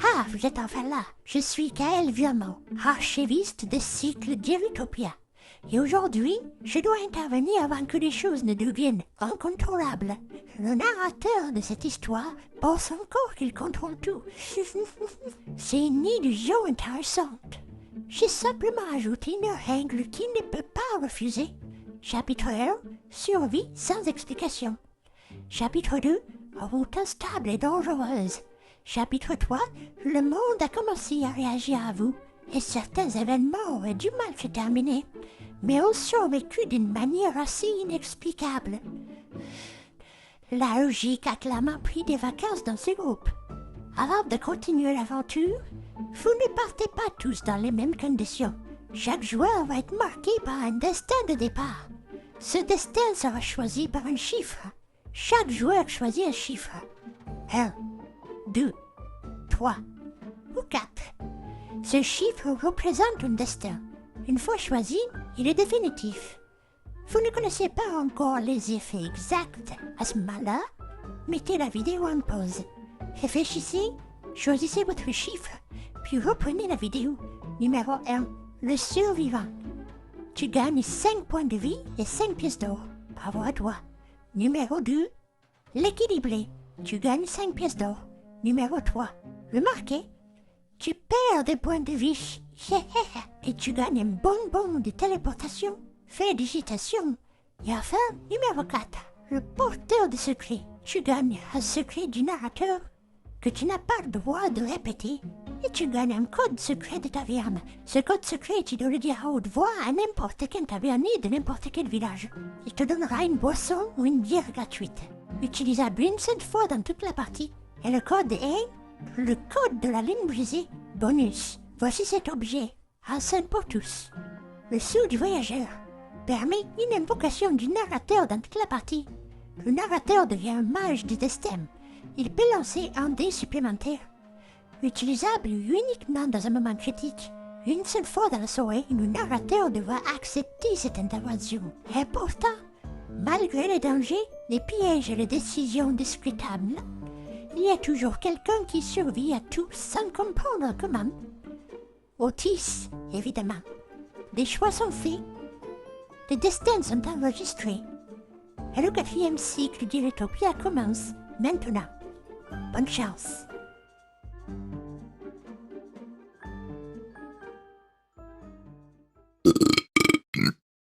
Ah, vous êtes enfin là. Je suis Gaël Viamont, archiviste des cycles d'Irutopia. Et aujourd'hui, je dois intervenir avant que les choses ne deviennent incontrôlables. Le narrateur de cette histoire pense encore qu'il contrôle tout. C'est une illusion intéressante. J'ai simplement ajouté une règle qu'il ne peut pas refuser. Chapitre 1, survie sans explication. Chapitre 2, route instable et dangereuse. Chapitre 3, le monde a commencé à réagir à vous, et certains événements auraient du mal à se terminer, mais ont survécu d'une manière assez inexplicable. La logique a clairement pris des vacances dans ce groupe. Avant de continuer l'aventure, vous ne partez pas tous dans les mêmes conditions. Chaque joueur va être marqué par un destin de départ. Ce destin sera choisi par un chiffre. Chaque joueur choisit un chiffre. 1, 2, 3 ou 4. Ce chiffre représente un destin. Une fois choisi, il est définitif. Vous ne connaissez pas encore les effets exacts. À ce moment-là, mettez la vidéo en pause. Réfléchissez, choisissez votre chiffre, puis reprenez la vidéo. Numéro 1, le survivant. Tu gagnes 5 points de vie et 5 pièces d'or. Bravo à toi. Numéro 2, l'équilibré. Tu gagnes 5 pièces d'or. Numéro 3, le marqué. Tu perds des points de vie. Et tu gagnes un bonbon de téléportation. Félicitations. Et enfin, numéro 4, le porteur de secret. Tu gagnes un secret du narrateur que tu n'as pas le droit de répéter. Et tu gagnes un code secret de taverne. Ce code secret, tu dois le dire à haute voix à n'importe quel tavernier de n'importe quel village. Il te donnera une boisson ou une bière gratuite. Utilisable une seule fois dans toute la partie. Et le code est le code de la ligne brisée. Bonus. Voici cet objet. Un seul pour tous. Le sceau du voyageur permet une invocation du narrateur dans toute la partie. Le narrateur devient un mage de destin. Il peut lancer un dé supplémentaire. Utilisable uniquement dans un moment critique. Une seule fois dans la soirée, le narrateur devra accepter cette intervention. Et pourtant, malgré les dangers, les pièges et les décisions discutables, il y a toujours quelqu'un qui survit à tout sans comprendre comment. Otis, évidemment. Des choix sont faits. Les destins sont enregistrés. Et le 4e cycle d'Irutopia commence maintenant. Bonne chance.